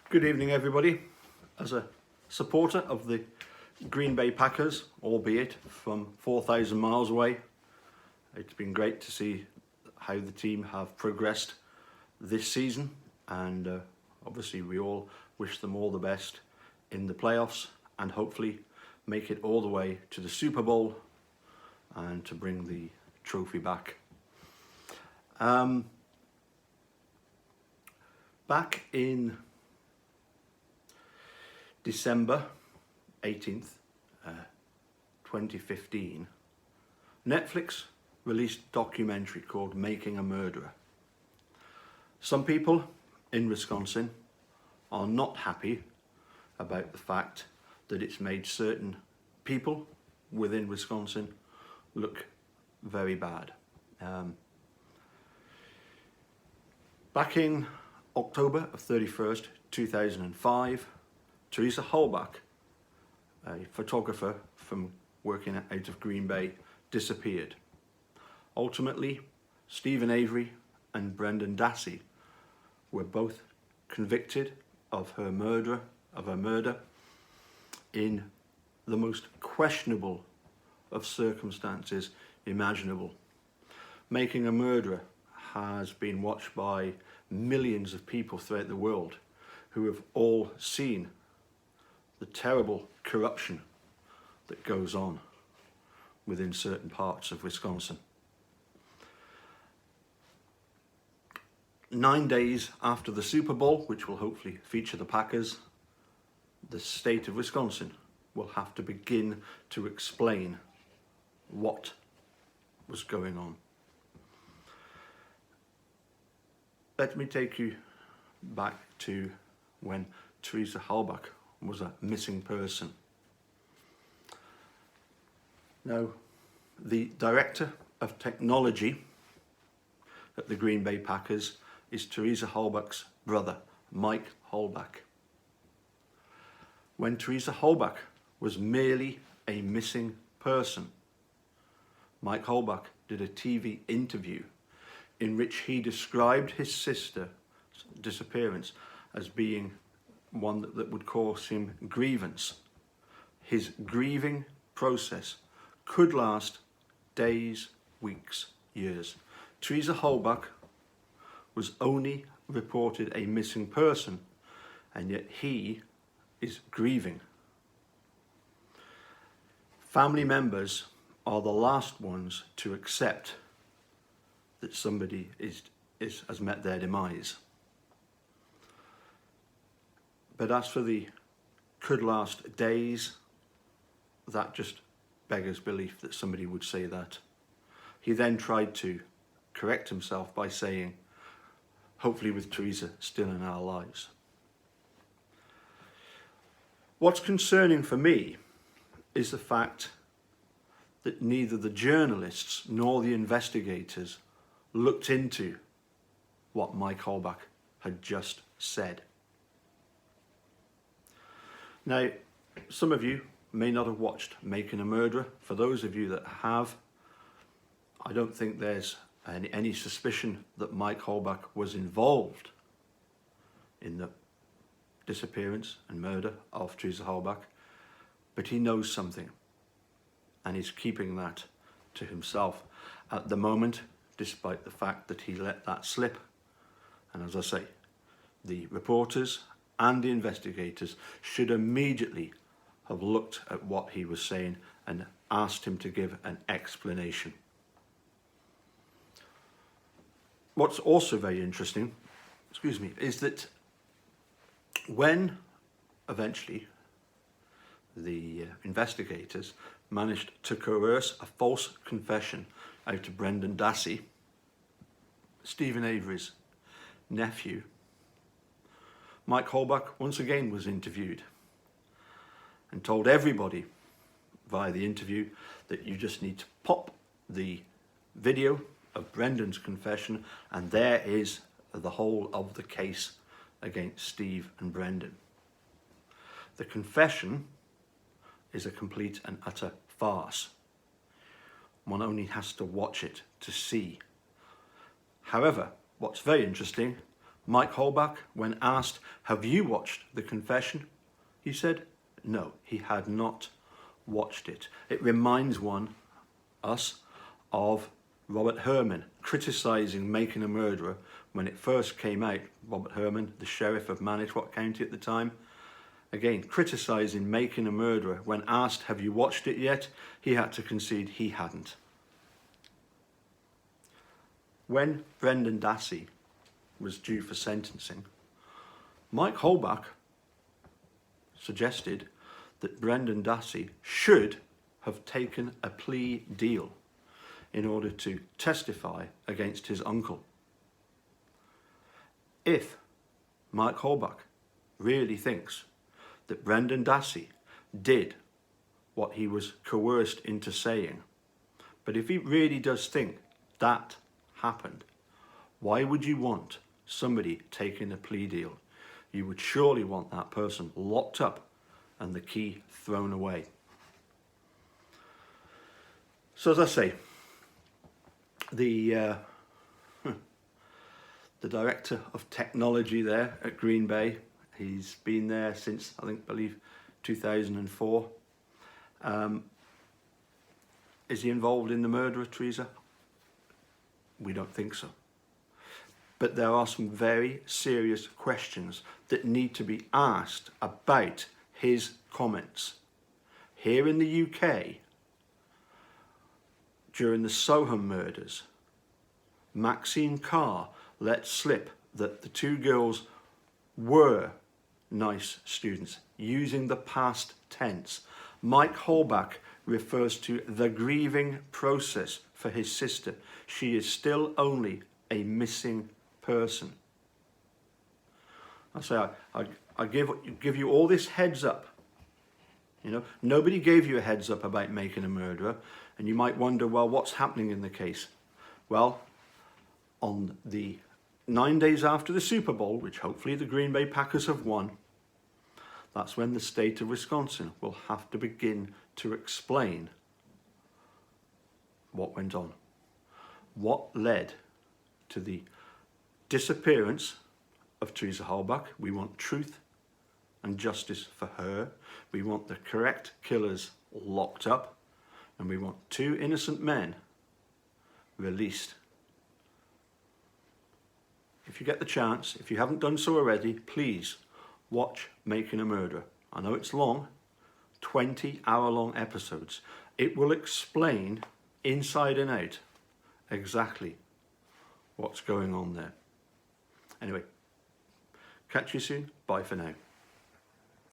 Good evening, everybody. As a supporter of the Green Bay Packers, albeit from 4,000 miles away, it's been great to see how the team have progressed this season, and obviously we all wish them all the best in the playoffs and hopefully make it all the way to the Super Bowl and to bring the trophy back. Back in December 18th, 2015, Netflix released a documentary called Making a Murderer. Some people in Wisconsin are not happy about the fact that it's made certain people within Wisconsin look very bad. Back in October of 31st, 2005, Teresa Halbach, a photographer from working out of Green Bay, disappeared. Ultimately, Stephen Avery and Brendan Dassey were both convicted of her murder in the most questionable of circumstances imaginable. Making a Murderer has been watched by millions of people throughout the world who have all seen the terrible corruption that goes on within certain parts of Wisconsin. 9 days after the Super Bowl, which will hopefully feature the Packers, the state of Wisconsin will have to begin to explain what was going on. Let me take you back to when Teresa Halbach was a missing person. Now, the director of technology at the Green Bay Packers is Teresa Halbach's brother, Mike Halbach. When Teresa Halbach was merely a missing person, Mike Halbach did a TV interview in which he described his sister's disappearance as being one that would cause him grievance. His grieving process could last days, weeks, years. Teresa Halbach was only reported a missing person, and yet he is grieving. Family members are the last ones to accept that somebody has met their demise. But as for the could last days, that just beggars belief that somebody would say that. He then tried to correct himself by saying, hopefully with Teresa still in our lives. What's concerning for me is the fact that neither the journalists nor the investigators looked into what Mike Halbach had just said. Now, some of you may not have watched Making a Murderer. For those of you that have, I don't think there's any suspicion that Mike Halbach was involved in the disappearance and murder of Teresa Halbach, but he knows something and he's keeping that to himself at the moment, despite the fact that he let that slip. And as I say, the reporters and the investigators should immediately have looked at what he was saying and asked him to give an explanation. What's also very interesting, is that when eventually the investigators managed to coerce a false confession out of Brendan Dassey, Stephen Avery's nephew, Mike Halbach once again was interviewed and told everybody via the interview that you just need to pop the video of Brendan's confession and there is the whole of the case against Steve and Brendan. The confession is a complete and utter farce. One only has to watch it to see. However, what's very interesting, Mike Halbach, when asked, have you watched the confession? He said, no, he had not watched it. It reminds us, of Robert Herman criticising Making a Murderer when it first came out. Robert Herman, the sheriff of Manitowoc County at the time, again criticising Making a Murderer. When asked, have you watched it yet? He had to concede he hadn't. When Brendan Dassey was due for sentencing, Mike Halbach suggested that Brendan Dassey should have taken a plea deal in order to testify against his uncle. If Mike Halbach really thinks that Brendan Dassey did what he was coerced into saying, but if he really does think that happened, why would you want somebody taking a plea deal? You would surely want that person locked up and the key thrown away. So as I say, the director of technology there at Green Bay, he's been there since I believe 2004. Is he involved in the murder of Teresa? We don't think so. But there are some very serious questions that need to be asked about his comments. Here in the UK, during the Soham murders, Maxine Carr let slip that the two girls were nice students, using the past tense. Mike Halbach refers to the grieving process for his sister. She is still only a missing person. I say I give you all this heads up. You know, nobody gave you a heads up about Making a Murderer, and you might wonder, well, what's happening in the case? Well, on the 9 days after the Super Bowl, which hopefully the Green Bay Packers have won, that's when the state of Wisconsin will have to begin to explain what went on. What led to the disappearance of Teresa Halbach. We want truth and justice for her. We want the correct killers locked up, and we want 2 innocent men released. If you get the chance, if you haven't done so already, please watch Making a Murderer. I know it's long, 20-hour-long episodes. It will explain inside and out exactly what's going on there. Anyway, catch you soon. Bye for now.